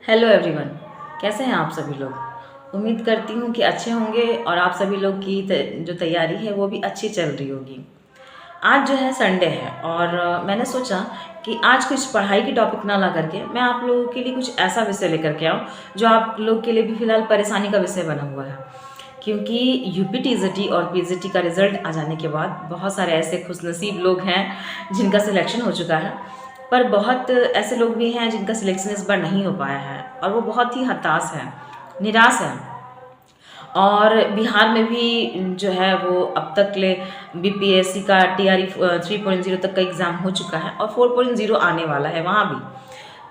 Hello everyone, कैसे हैं आप सभी लोग। उम्मीद करती हूँ कि अच्छे होंगे और आप सभी लोग की जो तैयारी है वो भी अच्छी चल रही होगी। आज जो है संडे है और मैंने सोचा कि आज कुछ पढ़ाई की टॉपिक ना ला करके मैं आप लोगों के लिए कुछ ऐसा विषय लेकर के आऊँ जो आप लोग के लिए भी फिलहाल परेशानी का विषय बना हुआ है। क्योंकि यूपी टीजीटी और पीजीटी का रिजल्ट आ जाने के बाद बहुत सारे ऐसे खुशनसीब लोग हैं जिनका सिलेक्शन हो चुका है, पर बहुत ऐसे लोग भी हैं जिनका सिलेक्शन इस बार नहीं हो पाया है और वो बहुत ही हताश है, निराश है। और बिहार में भी जो है वो अब तक ले बीपीएससी का टीआरई 3.0 तक का एग्ज़ाम हो चुका है और 4.0 आने वाला है वहाँ भी।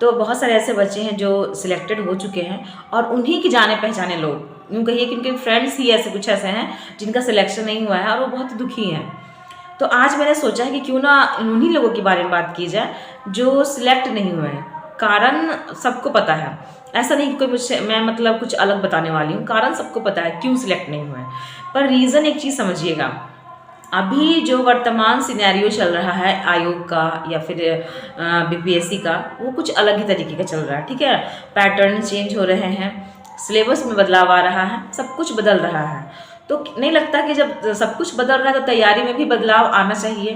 तो बहुत सारे ऐसे बच्चे हैं जो सिलेक्टेड हो चुके हैं और उन्हीं की जाने पहचाने लोग, यूँ कहिए कि उनके फ्रेंड्स ही ऐसे कुछ ऐसे हैं जिनका सिलेक्शन नहीं हुआ है और वो बहुत दुखी हैं। तो आज मैंने सोचा है कि क्यों ना उन्हीं लोगों के बारे में बात की जाए जो सिलेक्ट नहीं हुए हैं। कारण सबको पता है, ऐसा नहीं कि कोई मुझसे मैं मतलब कुछ अलग बताने वाली हूँ। कारण सबको पता है क्यों सिलेक्ट नहीं हुए हैं, पर रीज़न एक चीज़ समझिएगा। अभी जो वर्तमान सिनेरियो चल रहा है आयोग का या फिर बीपीएससी का, वो कुछ अलग ही तरीके का चल रहा है। ठीक है, पैटर्न चेंज हो रहे हैं, सिलेबस में बदलाव आ रहा है, सब कुछ बदल रहा है। तो नहीं लगता कि जब सब कुछ बदल रहा है तो तैयारी में भी बदलाव आना चाहिए।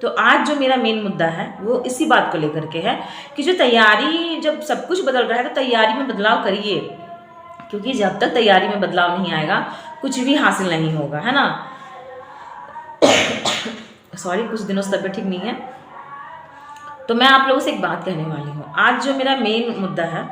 तो आज जो मेरा मेन मुद्दा है वो इसी बात को लेकर के है कि जो तैयारी, जब सब कुछ बदल रहा है तो तैयारी में बदलाव करिए, क्योंकि जब तक तैयारी में बदलाव नहीं आएगा कुछ भी हासिल नहीं होगा, है ना। सॉरी, कुछ दिनों से तबीयत ठीक नहीं है। तो मैं आप लोगों से एक बात कहने वाली हूँ। आज जो मेरा मेन मुद्दा है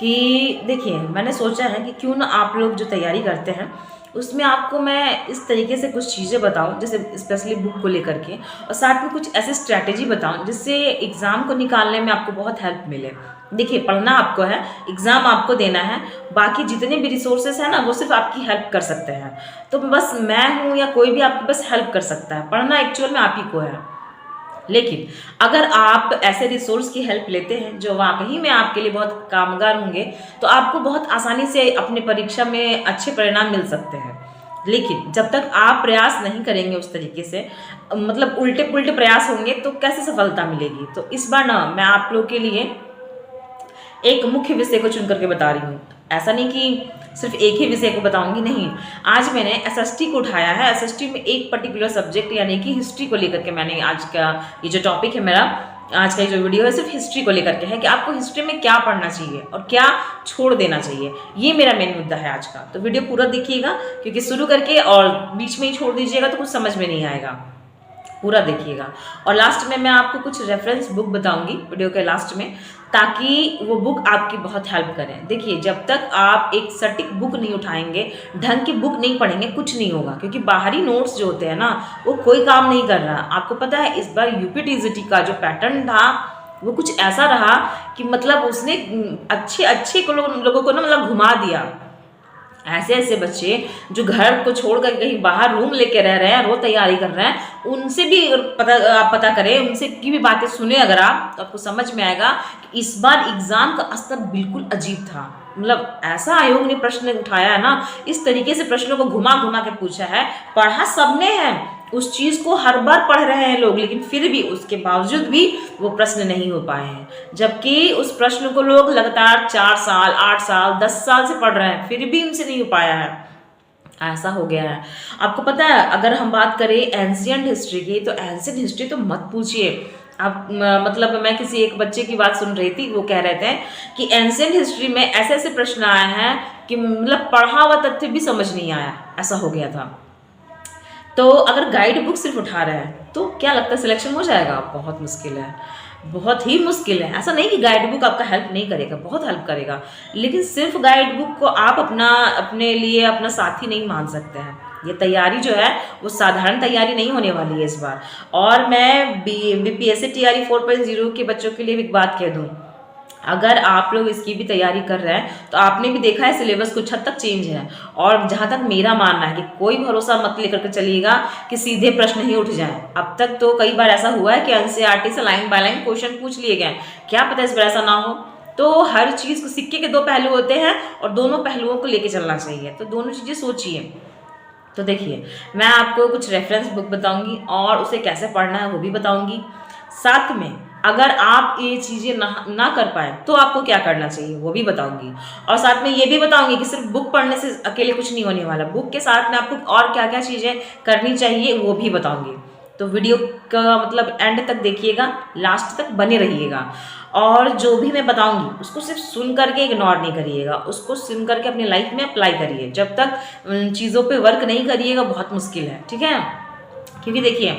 कि देखिए, मैंने सोचा है कि क्यों ना आप लोग जो तैयारी करते हैं उसमें आपको मैं इस तरीके से कुछ चीज़ें बताऊं, जैसे स्पेशली बुक को लेकर के, और साथ में कुछ ऐसी स्ट्रैटेजी बताऊं जिससे एग्ज़ाम को निकालने में आपको बहुत हेल्प मिले। देखिए, पढ़ना आपको है, एग्ज़ाम आपको देना है, बाकी जितने भी रिसोर्सेज हैं ना वो सिर्फ आपकी हेल्प कर सकते हैं। तो बस मैं हूँ या कोई भी आपकी बस हेल्प कर सकता है, पढ़ना एक्चुअल में आप ही को है। लेकिन अगर आप ऐसे रिसोर्स की हेल्प लेते हैं जो वाकई में आपके लिए बहुत कामगार होंगे तो आपको बहुत आसानी से अपने परीक्षा में अच्छे परिणाम मिल सकते हैं। लेकिन जब तक आप प्रयास नहीं करेंगे उस तरीके से, मतलब उल्टे पुल्टे प्रयास होंगे, तो कैसे सफलता मिलेगी। तो इस बार ना मैं आप लोग के लिए एक मुख्य विषय को चुन करके बता रही हूँ। ऐसा नहीं कि सिर्फ एक ही विषय को बताऊंगी, नहीं। आज मैंने एसएसटी को उठाया है। एसएसटी में एक पर्टिकुलर सब्जेक्ट यानी कि हिस्ट्री को लेकर के मैंने आज का ये जो टॉपिक है मेरा, आज का ये जो वीडियो है सिर्फ हिस्ट्री को लेकर के है कि आपको हिस्ट्री में क्या पढ़ना चाहिए और क्या छोड़ देना चाहिए। ये मेरा मेन मुद्दा है आज का। तो वीडियो पूरा देखिएगा, क्योंकि शुरू करके और बीच में ही छोड़ दीजिएगा तो कुछ समझ में नहीं आएगा। पूरा देखिएगा। और लास्ट में मैं आपको कुछ रेफरेंस बुक बताऊंगी वीडियो के लास्ट में, ताकि वो बुक आपकी बहुत हेल्प करें। देखिए, जब तक आप एक सटीक बुक नहीं उठाएंगे, ढंग की बुक नहीं पढ़ेंगे, कुछ नहीं होगा। क्योंकि बाहरी नोट्स जो होते हैं ना वो कोई काम नहीं कर रहा। आपको पता है इस बार यूपी टीजीटी का जो पैटर्न था वो कुछ ऐसा रहा कि मतलब उसने अच्छे अच्छे लोगों को ना मतलब घुमा दिया। ऐसे ऐसे बच्चे जो घर को छोड़कर कहीं बाहर रूम लेके रह रहे हैं, रोज तैयारी कर रहे हैं, उनसे भी आप पता करें, उनसे की भी बातें सुने अगर आप, तो आपको समझ में आएगा कि इस बार एग्जाम का स्तर बिल्कुल अजीब था। मतलब ऐसा आयोग ने प्रश्न उठाया है ना, इस तरीके से प्रश्नों को घुमा घुमा के पूछा है। पढ़ा सबने है, उस चीज़ को हर बार पढ़ रहे हैं लोग, लेकिन फिर भी उसके बावजूद भी वो प्रश्न नहीं हो पाए हैं। जबकि उस प्रश्न को लोग लगातार 4 साल, 8 साल, 10 साल से पढ़ रहे हैं, फिर भी उनसे नहीं हो पाया है। ऐसा हो गया है। आपको पता है, अगर हम बात करें एंशियंट हिस्ट्री की, तो एंशियंट हिस्ट्री तो मत पूछिए आप। मतलब मैं किसी एक बच्चे की बात सुन रही थी, वो कह रहे थे कि एंशियंट हिस्ट्री में ऐसे ऐसे प्रश्न आए हैं कि मतलब पढ़ा हुआ तथ्य भी समझ नहीं आया, ऐसा हो गया था। तो अगर गाइड बुक सिर्फ उठा रहे हैं तो क्या लगता है सिलेक्शन हो जाएगा? बहुत मुश्किल है, बहुत ही मुश्किल है। ऐसा नहीं कि गाइड बुक आपका हेल्प नहीं करेगा, बहुत हेल्प करेगा, लेकिन सिर्फ गाइड बुक को आप अपने लिए अपना साथी नहीं मान सकते हैं। ये तैयारी जो है वो साधारण तैयारी नहीं होने वाली है इस बार। और मैं बीपीएससी टीआरई 4.0 के बच्चों के लिए एक बात कह दूँ, अगर आप लोग इसकी भी तैयारी कर रहे हैं तो आपने भी देखा है सिलेबस कुछ हद तक चेंज है। और जहाँ तक मेरा मानना है कि कोई भरोसा मत लेकर के चलिएगा कि सीधे प्रश्न ही उठ जाएं। अब तक तो कई बार ऐसा हुआ है कि एनसीईआरटी से लाइन बाय लाइन क्वेश्चन पूछ लिए गए, क्या पता इस बार ऐसा ना हो। तो हर चीज़ को, सिक्के के 2 पहलू होते हैं और दोनों पहलुओं को लेके चलना चाहिए। तो दोनों चीज़ें सोचिए। तो देखिए, मैं आपको कुछ रेफरेंस बुक बताऊंगी और उसे कैसे पढ़ना है वो भी बताऊंगी। साथ में अगर आप ये चीज़ें ना कर पाए तो आपको क्या करना चाहिए वो भी बताऊंगी। और साथ में ये भी बताऊंगी कि सिर्फ बुक पढ़ने से अकेले कुछ नहीं होने वाला, बुक के साथ में आपको और क्या क्या चीज़ें करनी चाहिए वो भी बताऊंगी। तो वीडियो का मतलब एंड तक देखिएगा, लास्ट तक बने रहिएगा। और जो भी मैं बताऊंगी उसको सिर्फ सुन करके इग्नोर नहीं करिएगा, उसको सुन करके अपनी लाइफ में अप्लाई करिए। जब तक चीज़ों पे वर्क नहीं करिएगा बहुत मुश्किल है, ठीक है। क्योंकि देखिए,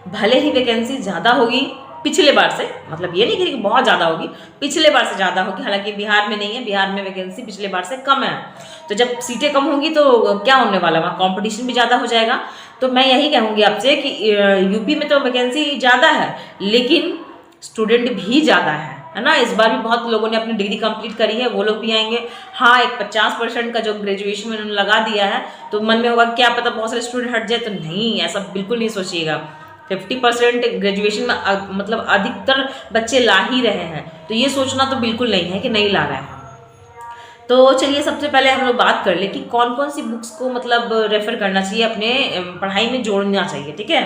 भले ही वैकेंसी ज़्यादा होगी पिछले बार से, मतलब ये नहीं कि बहुत ज़्यादा होगी, पिछले बार से ज़्यादा होगी। हालांकि बिहार में नहीं है, बिहार में वैकेंसी पिछले बार से कम है। तो जब सीटें कम होंगी तो क्या होने वाला, वहाँ कंपटीशन भी ज़्यादा हो जाएगा। तो मैं यही कहूँगी आपसे कि यूपी में तो वैकेंसी ज़्यादा है लेकिन स्टूडेंट भी ज़्यादा है ना। इस बार भी बहुत लोगों ने अपनी डिग्री कंप्लीट करी है, वो लोग भी आएंगे। हाँ, एक 50% का जो ग्रेजुएशन में उन्होंने लगा दिया है, तो मन में होगा क्या पता बहुत सारे स्टूडेंट हट जाए, तो नहीं, ऐसा बिल्कुल नहीं सोचिएगा। 50% ग्रेजुएशन में मतलब अधिकतर बच्चे ला ही रहे हैं, तो ये सोचना तो बिल्कुल नहीं है कि नहीं ला रहे हैं। तो चलिए सबसे पहले हम लोग बात कर ले कि कौन कौन सी बुक्स को मतलब रेफर करना चाहिए, अपने पढ़ाई में जोड़ना चाहिए, ठीक है।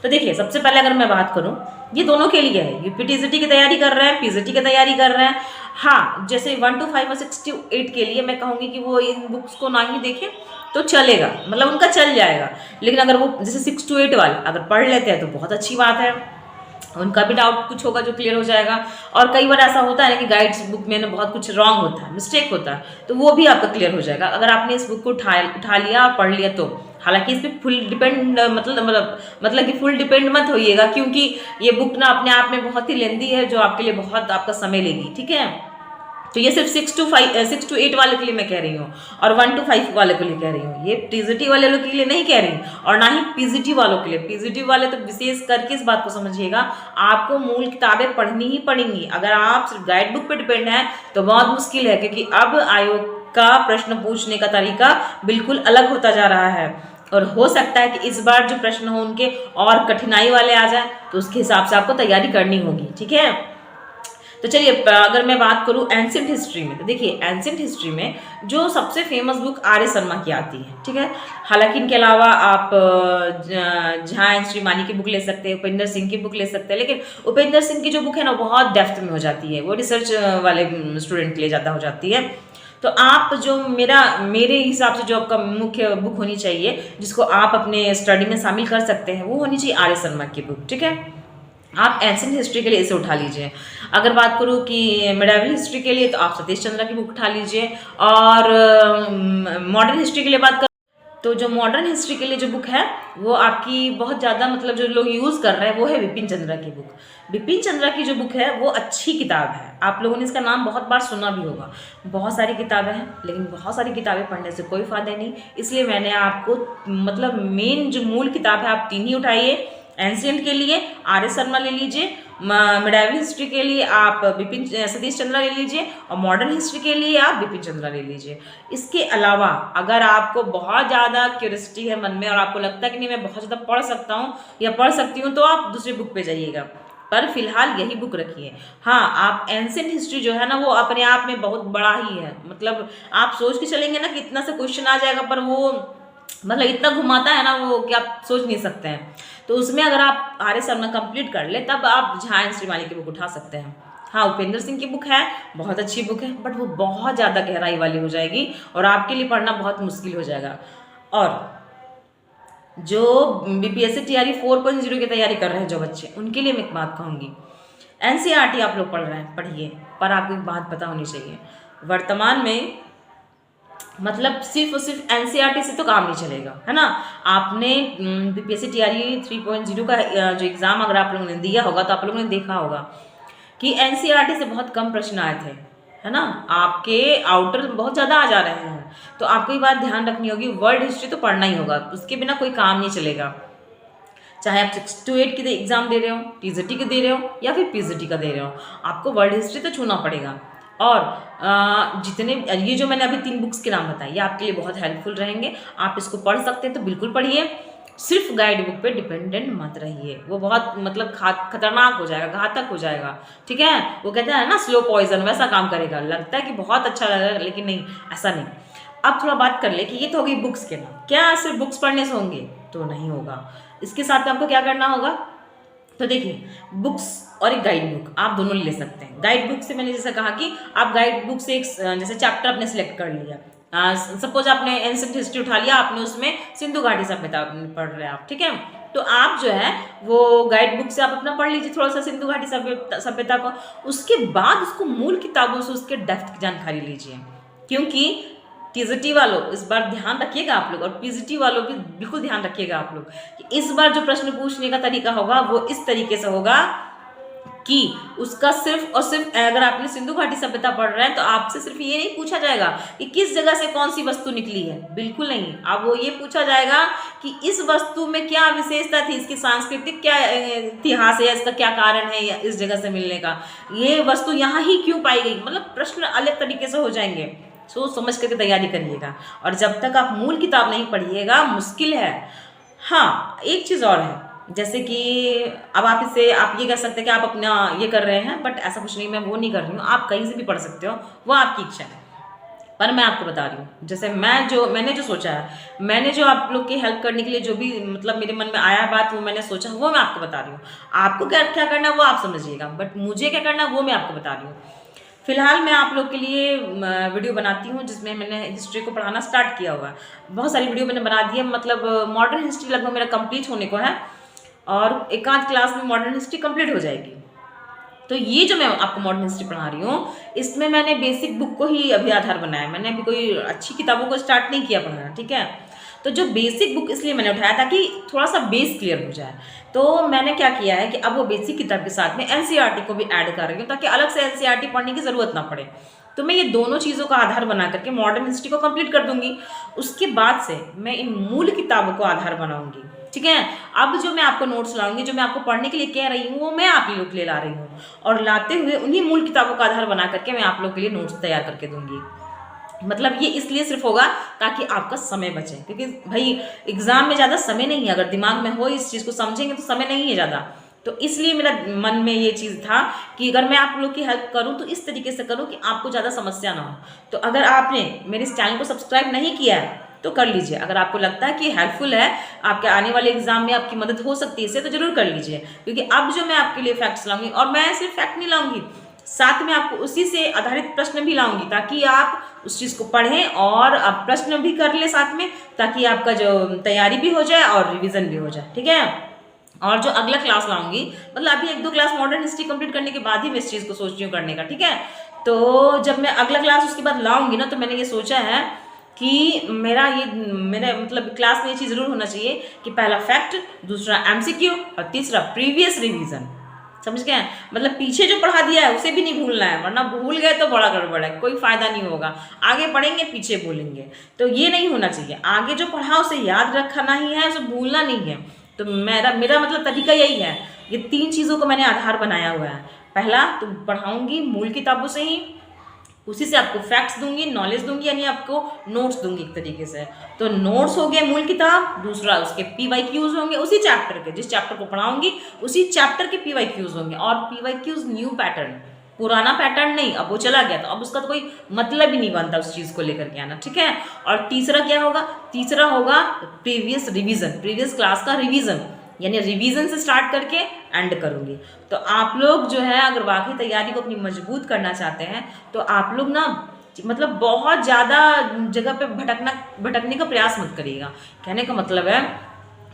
तो देखिए, सबसे पहले अगर मैं बात करूं, ये दोनों के लिए है, यूपी टीजीटी की तैयारी कर रहे हैं, पीजीटी की तैयारी कर रहे हैं। हाँ, जैसे 1 to 5 और 6 to 8 के लिए मैं कहूँगी कि वो इन बुक्स को ना ही देखें तो चलेगा, मतलब उनका चल जाएगा। लेकिन अगर वो जैसे 6 to 8 वाले अगर पढ़ लेते हैं तो बहुत अच्छी बात है, उनका भी डाउट कुछ होगा जो क्लियर हो जाएगा। और कई बार ऐसा होता है ना कि गाइड्स बुक में ना बहुत कुछ रॉन्ग होता है, मिस्टेक होता है, तो वो भी आपका क्लियर हो जाएगा अगर आपने इस बुक को उठा लिया और पढ़ लिया तो। हालांकि इस पर फुल डिपेंड मतलब कि फुल डिपेंड मत होइएगा, क्योंकि ये बुक ना अपने आप में बहुत ही लेंदी है, जो आपके लिए बहुत आपका समय लेगी, ठीक है। तो ये सिर्फ 6 to 8 वाले के लिए मैं कह रही हूँ, और 1 to 5 वाले के लिए कह रही हूँ। ये टीजीटी वाले लोग के लिए नहीं कह रही, और ना ही पीजीटी वालों के लिए। पीजीटी वाले तो विशेष करके इस बात को समझिएगा, आपको मूल किताबें पढ़नी ही पड़ेंगी। अगर आप सिर्फ गाइड बुक पे डिपेंड है तो बहुत मुश्किल है, क्योंकि अब आयोग का प्रश्न पूछने का तरीका बिल्कुल अलग होता जा रहा है। और हो सकता है कि इस बार जो प्रश्न हो उनके और कठिनाई वाले आ जाए, तो उसके हिसाब से आपको तैयारी करनी होगी, ठीक है। तो चलिए, अगर मैं बात करूं एंशिएंट हिस्ट्री में, तो देखिए एंशिएंट हिस्ट्री में जो सबसे फेमस बुक आर्य शर्मा की आती है, ठीक है। हालांकि इनके अलावा आप झा एन श्रीमानी की बुक ले सकते हैं, उपेंद्र सिंह की बुक ले सकते हैं, लेकिन उपेंद्र सिंह की जो बुक है ना बहुत डेप्थ में हो जाती है, वो रिसर्च वाले स्टूडेंट के लिए ज़्यादा हो जाती है। तो आप जो मेरे हिसाब से जो आपका मुख्य बुक होनी चाहिए, जिसको आप अपने स्टडी में शामिल कर सकते हैं, वो होनी चाहिए आर्य शर्मा की बुक, ठीक है। आप एंशिएंट हिस्ट्री के लिए इसे उठा लीजिए। अगर बात करूँ कि मेडावल हिस्ट्री के लिए, तो आप सतीश चंद्रा की बुक उठा लीजिए। और मॉडर्न हिस्ट्री के लिए बात कर, तो जो मॉडर्न हिस्ट्री के लिए जो बुक है वो आपकी बहुत ज़्यादा मतलब जो लोग यूज़ कर रहे हैं वो है बिपिन चंद्रा की बुक। बिपिन चंद्रा की जो बुक है वो अच्छी किताब है, आप लोगों ने इसका नाम बहुत बार सुना भी होगा। बहुत सारी किताबें हैं, लेकिन बहुत सारी किताबें पढ़ने से कोई फ़ायदा नहीं, इसलिए मैंने आपको मतलब मेन जो मूल किताब है आप 3 ही उठाइए। एंशिएंट के लिए आर्य शर्मा ले लीजिए, मिडाइवल हिस्ट्री के लिए आप सतीश चंद्रा ले लीजिए, और मॉडर्न हिस्ट्री के लिए आप बिपिन चंद्रा ले लीजिए। इसके अलावा अगर आपको बहुत ज़्यादा क्यूरियोसिटी है मन में और आपको लगता है कि नहीं मैं बहुत ज़्यादा पढ़ सकता हूँ या पढ़ सकती हूँ, तो आप दूसरी बुक पे जाइएगा, पर फिलहाल यही बुक रखिए। हाँ, आप एंशिएंट हिस्ट्री जो है ना वो अपने आप में बहुत बड़ा ही है, मतलब आप सोच के चलेंगे ना कि इतना से क्वेश्चन आ जाएगा, पर वो मतलब इतना घुमाता है ना वो कि आप सोच नहीं सकते हैं। तो उसमें अगर आप आर्य शर्मा कंप्लीट कर ले तब आप झा एन श्रीमानी की बुक उठा सकते हैं। हाँ, उपेंद्र सिंह की बुक है, बहुत अच्छी बुक है, बट वो बहुत ज़्यादा गहराई वाली हो जाएगी और आपके लिए पढ़ना बहुत मुश्किल हो जाएगा। और जो बीपीएससी टीआरई 4.0 की तैयारी कर रहे हैं जो बच्चे, उनके लिए मैं एक बात कहूँगी, एनसीईआरटी आप लोग पढ़ रहे हैं पढ़िए, पर आपको एक बात पता होनी चाहिए, वर्तमान में मतलब सिर्फ और सिर्फ एनसीईआरटी से तो काम नहीं चलेगा, है ना। आपने बीपीएससी टीआरई 3.0 का जो एग्ज़ाम अगर आप लोगों ने दिया होगा तो आप लोगों ने देखा होगा कि एनसीईआरटी से बहुत कम प्रश्न आए थे, है ना। आपके आउटर बहुत ज़्यादा आ जा रहे हैं, तो आपको ये बात ध्यान रखनी होगी, वर्ल्ड हिस्ट्री तो पढ़ना ही होगा, उसके बिना कोई काम नहीं चलेगा। चाहे आप 6 to 8 की एग्ज़ाम दे रहे हो, टीजीटी के दे रहे हो या फिर पीजीटी का दे रहे हो, आपको वर्ल्ड हिस्ट्री तो छूना पड़ेगा। और जितने ये जो मैंने अभी 3 बुक्स के नाम बताए ये आपके लिए बहुत हेल्पफुल रहेंगे, आप इसको पढ़ सकते हैं तो बिल्कुल पढ़िए। सिर्फ गाइड बुक पे डिपेंडेंट मत रहिए, वो बहुत मतलब खतरनाक हो जाएगा, घातक हो जाएगा, ठीक है। वो कहते हैं ना स्लो पॉइजन, वैसा काम करेगा, लगता है कि बहुत अच्छा लगेगा लेकिन नहीं, ऐसा नहीं। अब थोड़ा बात कर ले कि ये तो हो गई बुक्स के नाम, क्या सिर्फ बुक्स पढ़ने से होंगे? तो नहीं होगा, इसके साथ आपको क्या करना होगा। तो देखिए, बुक्स और एक गाइड बुक, आप दोनों ले सकते हैं। गाइड बुक से मैंने जैसा कहा कि आप गाइड बुक से एक जैसे चैप्टर आपने सिलेक्ट कर लिया, सपोज आपने एंशिएंट हिस्ट्री उठा लिया, आपने उसमें सिंधु घाटी सभ्यता पढ़ रहे हैं आप, ठीक है, तो आप जो है वो गाइड बुक से आप अपना पढ़ लीजिए थोड़ा सा सिंधु घाटी सभ्यता को। उसके बाद उसको मूल किताबों से उसके डेप्थ की जानकारी लीजिए, क्योंकि टीजीटी वालों इस बार ध्यान रखिएगा आप लोग, और पीजीटी वालों भी बिल्कुल ध्यान रखिएगा आप लोग कि इस बार जो प्रश्न पूछने का तरीका होगा वो इस तरीके से होगा कि उसका सिर्फ और सिर्फ, अगर आपने सिंधु घाटी सभ्यता पढ़ रहे हैं तो आपसे सिर्फ ये नहीं पूछा जाएगा कि किस जगह से कौन सी वस्तु निकली है, बिल्कुल नहीं। अब वो ये पूछा जाएगा कि इस वस्तु में क्या विशेषता थी, इसकी सांस्कृतिक क्या इतिहास है, इसका क्या कारण है या इस जगह से मिलने का, ये वस्तु यहाँ ही क्यों पाई गई, मतलब प्रश्न अलग तरीके से हो जाएंगे। सोच समझ करके तैयारी करिएगा, और जब तक आप मूल किताब नहीं पढ़िएगा मुश्किल है। हाँ, एक चीज़ और है, जैसे कि अब आप इसे आप ये कह सकते हैं कि आप अपना ये कर रहे हैं, बट ऐसा कुछ नहीं, मैं वो नहीं कर रही हूँ, आप कहीं से भी पढ़ सकते हो, वो आपकी इच्छा है। पर मैं आपको बता रही हूँ, जैसे मैंने जो सोचा है, मैंने जो आप लोग की हेल्प करने के लिए जो भी मतलब मेरे मन में आया बात, वो मैंने सोचा, वो मैं आपको बता रही हूँ। आपको क्या क्या करना है वो आप समझिएगा, बट मुझे क्या करना है वो मैं आपको बता रही हूँ। फिलहाल मैं आप लोग के लिए वीडियो बनाती हूँ जिसमें मैंने हिस्ट्री को पढ़ाना स्टार्ट किया हुआ है। बहुत सारी वीडियो मैंने बना दी है, मतलब मॉडर्न हिस्ट्री लगभग मेरा कंप्लीट होने को है, और एक आध क्लास में मॉडर्न हिस्ट्री कंप्लीट हो जाएगी। तो ये जो मैं आपको मॉडर्न हिस्ट्री पढ़ा रही हूँ, इसमें मैंने बेसिक बुक को ही अभी आधार बनाया, मैंने अभी कोई अच्छी किताबों को स्टार्ट नहीं किया पढ़ाना, ठीक है। तो जो बेसिक बुक इसलिए मैंने उठाया ताकि थोड़ा सा बेस क्लियर हो जाए। तो मैंने क्या किया है कि अब वो बेसिक किताब के साथ में एनसीईआरटी को भी ऐड कर रही हूँ, ताकि अलग से एनसीईआरटी पढ़ने की ज़रूरत ना पड़े। तो मैं ये दोनों चीज़ों का आधार बना करके मॉडर्न हिस्ट्री को कंप्लीट कर दूंगी। उसके बाद से मैं इन मूल किताबों को आधार बनाऊंगी, ठीक है। अब जो मैं आपको नोट्स लाऊंगी, जो मैं आपको पढ़ने के लिए कह रही हूँ, वो मैं आप लोग के लिए ला रही हूँ, और लाते हुए उन्हीं मूल किताबों का आधार बना करके मैं आप लोग के लिए नोट्स तैयार करके दूंगी। मतलब ये इसलिए सिर्फ होगा ताकि आपका समय बचे, क्योंकि भाई एग्जाम में ज़्यादा समय नहीं है, अगर दिमाग में हो इस चीज़ को समझेंगे तो समय नहीं है ज़्यादा। तो इसलिए मेरा मन में ये चीज़ था कि अगर मैं आप लोग की हेल्प करूं तो इस तरीके से करूं कि आपको ज़्यादा समस्या ना हो। तो अगर आपने मेरे इस चैनल को सब्सक्राइब नहीं किया है तो कर लीजिए, अगर आपको लगता है कि हेल्पफुल है, आपके आने वाले एग्जाम में आपकी मदद हो सकती है इससे, तो जरूर कर लीजिए। क्योंकि अब जो मैं आपके लिए फैक्ट्स लाऊंगी, और मैं सिर्फ फैक्ट नहीं लाऊंगी, साथ में आपको उसी से आधारित प्रश्न भी लाऊंगी, ताकि आप उस चीज़ को पढ़ें और आप प्रश्न भी कर ले साथ में, ताकि आपका जो तैयारी भी हो जाए और रिवीजन भी हो जाए, ठीक है। और जो अगला क्लास लाऊंगी, मतलब अभी 1-2 क्लास मॉडर्न हिस्ट्री कंप्लीट करने के बाद ही मैं इस चीज़ को सोच रही हूँ करने का, ठीक है। तो जब मैं अगला क्लास उसके बाद लाऊंगी ना, तो मैंने ये सोचा है कि मेरे मतलब क्लास में ये चीज़ जरूर होना चाहिए कि पहला फैक्ट, दूसरा एमसीक्यू, और तीसरा प्रीवियस रिवीजन। समझ गए, मतलब पीछे जो पढ़ा दिया है उसे भी नहीं भूलना है, वरना भूल गए तो बड़ा गड़बड़ है, कोई फायदा नहीं होगा। आगे पढ़ेंगे पीछे भूलेंगे, तो ये नहीं होना चाहिए। आगे जो पढ़ा उसे याद रखना ही है, उसे भूलना नहीं है। तो मेरा मतलब तरीका यही है, ये 3 चीज़ों को मैंने आधार बनाया हुआ है। पहला तो पढ़ाऊंगी मूल किताबों से ही, उसी से आपको फैक्ट्स दूंगी, नॉलेज दूंगी, यानी आपको नोट्स दूंगी एक तरीके से। तो नोट्स हो गए मूल किताब, दूसरा उसके पीवाईक्यूज होंगे उसी चैप्टर के, जिस चैप्टर को पढ़ाऊंगी उसी चैप्टर के पीवाईक्यूज होंगे, और पीवाईक्यूज न्यू पैटर्न, पुराना पैटर्न नहीं, अब वो चला गया तो अब उसका तो कोई मतलब ही नहीं बनता उस चीज़ को लेकर के आना, ठीक है। और तीसरा क्या होगा, तीसरा होगा प्रीवियस रिवीजन, प्रीवियस क्लास का रिवीजन, यानी रिवीजन से स्टार्ट करके एंड करूँगी। तो आप लोग जो है अगर वाकई तैयारी को अपनी मजबूत करना चाहते हैं, तो आप लोग ना मतलब बहुत ज़्यादा जगह पे भटकने का प्रयास मत करिएगा। कहने का मतलब है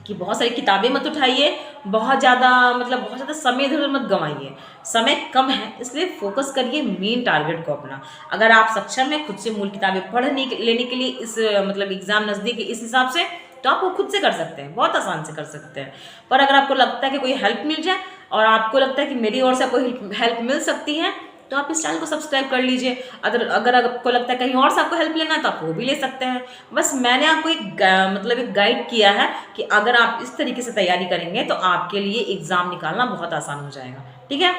कि बहुत सारी किताबें मत उठाइए, बहुत ज़्यादा समय इधर मत गंवाइए। समय कम है इसलिए फोकस करिए मेन टारगेट को अपना। अगर आप सक्षम हैं खुद से मूल किताबें लेने के लिए, इस मतलब एग्ज़ाम नज़दीक है इस हिसाब से, तो आप वो खुद से कर सकते हैं, बहुत आसान से कर सकते हैं। पर अगर आपको लगता है कि कोई हेल्प मिल जाए, और आपको लगता है कि मेरी ओर से कोई हेल्प मिल सकती है, तो आप इस चैनल को सब्सक्राइब कर लीजिए। अगर आपको लगता है कहीं और से आपको हेल्प लेना है तो आप वो भी ले सकते हैं। बस मैंने आपको एक गाइड किया है कि अगर आप इस तरीके से तैयारी करेंगे तो आपके लिए एग्ज़ाम निकालना बहुत आसान हो जाएगा, ठीक है।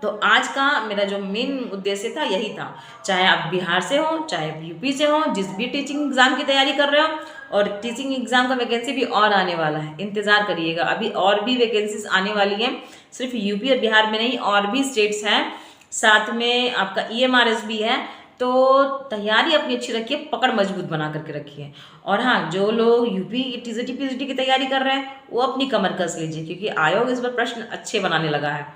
तो आज का मेरा जो मेन उद्देश्य था यही था, चाहे आप बिहार से हो, चाहे यूपी से हो, जिस भी टीचिंग एग्ज़ाम की तैयारी कर रहे हो, और टीचिंग एग्ज़ाम का वैकेंसी भी और आने वाला है, इंतज़ार करिएगा। अभी और भी वैकेंसीज आने वाली हैं, सिर्फ यूपी और बिहार में नहीं, और भी स्टेट्स हैं, साथ में आपका EMRS भी है। तो तैयारी अपनी अच्छी रखिए, पकड़ मजबूत बना करके रखिए। और हाँ, जो लोग यूपी TGT PGT की तैयारी कर रहे हैं वो अपनी कमर कस लीजिए, क्योंकि आयोग इस बार प्रश्न अच्छे बनाने लगा है।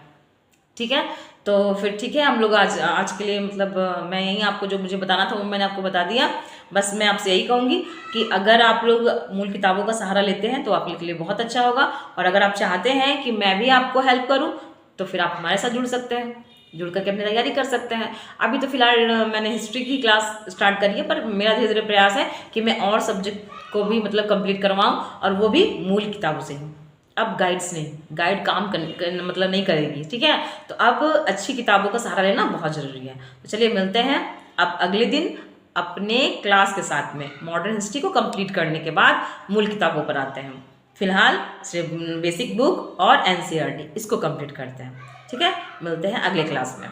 ठीक है। तो फिर ठीक है, हम लोग आज आज के लिए मतलब मैं यही आपको जो मुझे बताना था वो मैंने आपको बता दिया। बस मैं आपसे यही कहूँगी कि अगर आप लोग मूल किताबों का सहारा लेते हैं तो आप लोग के लिए बहुत अच्छा होगा, और अगर आप चाहते हैं कि मैं भी आपको हेल्प करूँ तो फिर आप हमारे साथ जुड़ सकते हैं, जुड़ करके अपनी तैयारी कर सकते हैं। अभी तो फिलहाल मैंने हिस्ट्री की क्लास स्टार्ट करी है, पर मेरा धीरे धीरे प्रयास है कि मैं और सब्जेक्ट को भी मतलब कंप्लीट करवाऊँ, और वो भी मूल किताबों से ही। अब गाइड्स नहीं, गाइड काम मतलब नहीं करेगी, ठीक है। तो अब अच्छी किताबों का सहारा लेना बहुत ज़रूरी है। तो चलिए मिलते हैं अब अगले दिन अपने क्लास के साथ में। मॉडर्न हिस्ट्री को कंप्लीट करने के बाद मूल किताबों पर आते हैं। फिलहाल सिर्फ बेसिक बुक और एनसीईआरटी इसको कंप्लीट करते हैं, ठीक है। मिलते हैं अगले क्लास में।